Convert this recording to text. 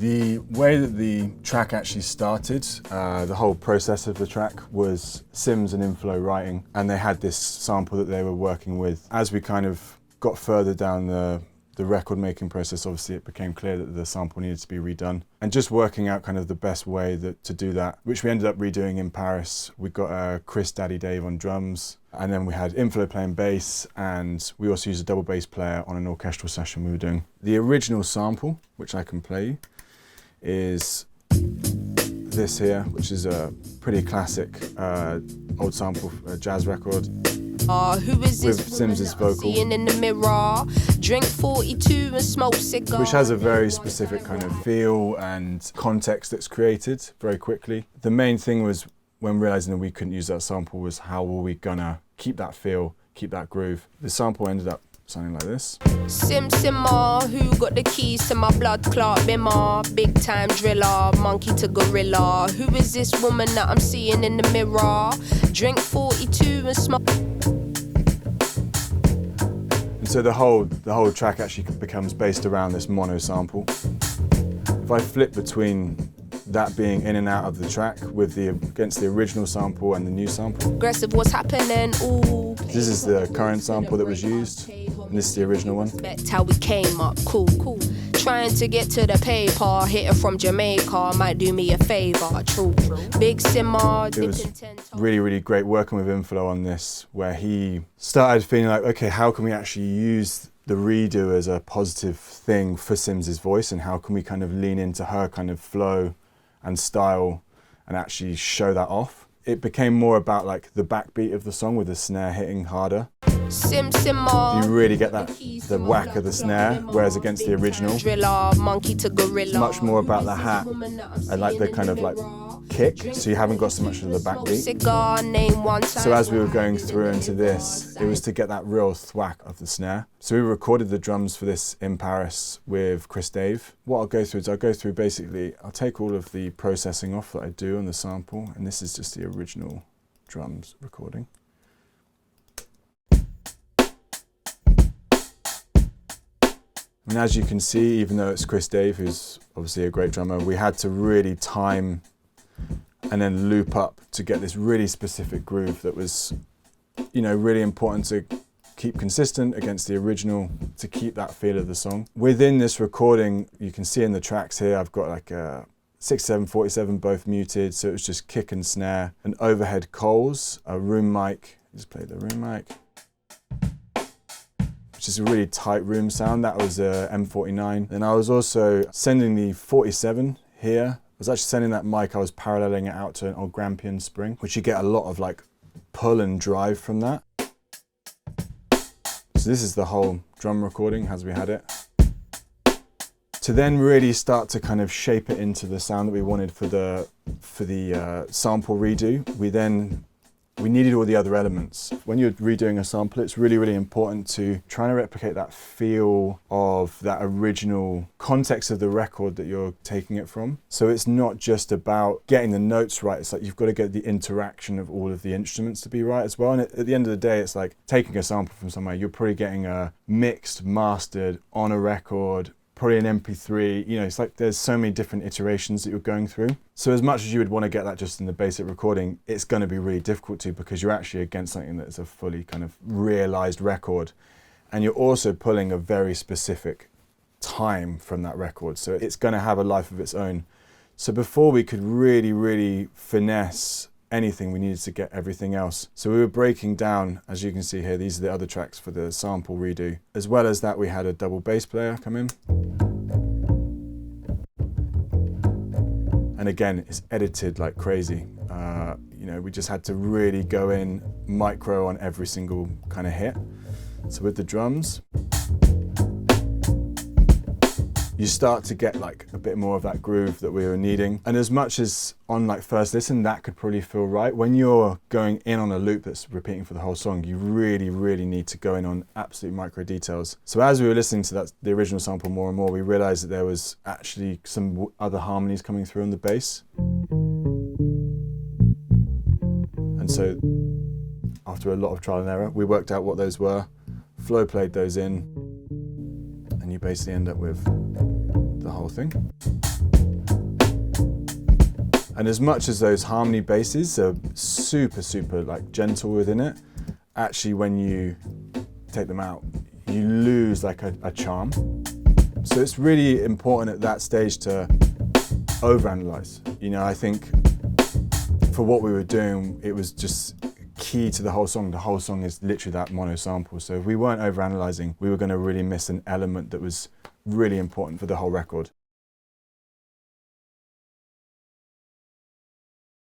The way that the track actually started, the whole process of the track was Simz and Inflo writing, and they had this sample that they were working with. As we kind of got further down the record making process, obviously it became clear that the sample needed to be redone. And just working out kind of the best way to do that, which we ended up redoing in Paris. We got Chris Daddy Dave on drums, and then we had Inflo playing bass, and we also used a double bass player on an orchestral session we were doing. The original sample, which I can play you, is this here, which is a pretty classic old sample, jazz record. Who is with this Simz's vocal, in the mirror, drink 42 and smoke cigar, which has a very specific kind of feel and context that's created very quickly. The main thing was, when realizing that we couldn't use that sample, was how were we gonna keep that feel, keep that groove. The sample ended up sounding like this. Simmer, who got the keys to my blood clot bimmer, big time driller, monkey to gorilla. Who is this woman that I'm seeing in the mirror? Drink 42 and smoke. And so the whole track actually becomes based around this mono sample. If I flip between that being in and out of the track with against the original sample and the new sample. Aggressive, what's happening? Ooh. This is the current sample that was used, and this is the original one. That's how we came up, cool. Trying to get to the paper, hit her from Jamaica, might do me a favor, true. Big simmer. It was really, really great working with Inflo on this, where he started feeling like, okay, how can we actually use the redo as a positive thing for Simz's voice, and how can we kind of lean into her kind of flow and style and actually show that off. It became more about like the backbeat of the song with the snare hitting harder. Simmer. You really get the whack of the snare, whereas against the original, it's much more about the hat and like the kind of like kick, so you haven't got so much of the backbeat. So as we were going through into this, it was to get that real thwack of the snare. So we recorded the drums for this in Paris with Chris Dave. What I'll go through is basically, I'll take all of the processing off that I do on the sample, and this is just the original drums recording. And as you can see, even though it's Chris Dave, who's obviously a great drummer, we had to really time and then loop up to get this really specific groove that was, you know, really important to keep consistent against the original, to keep that feel of the song. Within this recording, you can see in the tracks here, I've got like a 67, 47, both muted, so it was just kick and snare, an overhead Coles, a room mic, just play the room mic, which is a really tight room sound. That was a M49. And I was also sending the 47 here. I was actually sending that mic, I was paralleling it out to an old Grampian spring, which you get a lot of like pull and drive from that. So this is the whole drum recording as we had it. To then really start to kind of shape it into the sound that we wanted for the sample redo, we needed all the other elements. When you're redoing a sample, it's really, really important to try to replicate that feel of that original context of the record that you're taking it from. So it's not just about getting the notes right, it's like you've got to get the interaction of all of the instruments to be right as well. And at the end of the day, it's like taking a sample from somewhere, you're probably getting a mixed, mastered, on a record, probably an MP3, you know, it's like there's so many different iterations that you're going through. So as much as you would want to get that just in the basic recording, it's going to be really difficult to, because you're actually against something that's a fully kind of realized record. And you're also pulling a very specific time from that record. So it's going to have a life of its own. So before we could really, really finesse anything, we needed to get everything else. So we were breaking down, as you can see here, these are the other tracks for the sample redo. As well as that, we had a double bass player come in. And again, it's edited like crazy. You know, we just had to really go in micro on every single kind of hit. So with the drums, you start to get like a bit more of that groove that we were needing. And as much as on like first listen, that could probably feel right, when you're going in on a loop that's repeating for the whole song, you really, really need to go in on absolute micro details. So as we were listening to the original sample more and more, we realized that there was actually some other harmonies coming through on the bass. And so after a lot of trial and error, we worked out what those were, flow played those in, and you basically end up with the whole thing. And as much as those harmony basses are super like gentle within it, actually when you take them out, you lose like a charm. So it's really important at that stage to overanalyze. You know, I think for what we were doing, it was just key to the whole song. The whole song is literally that mono sample. So if we weren't overanalyzing, we were going to really miss an element that was really important for the whole record.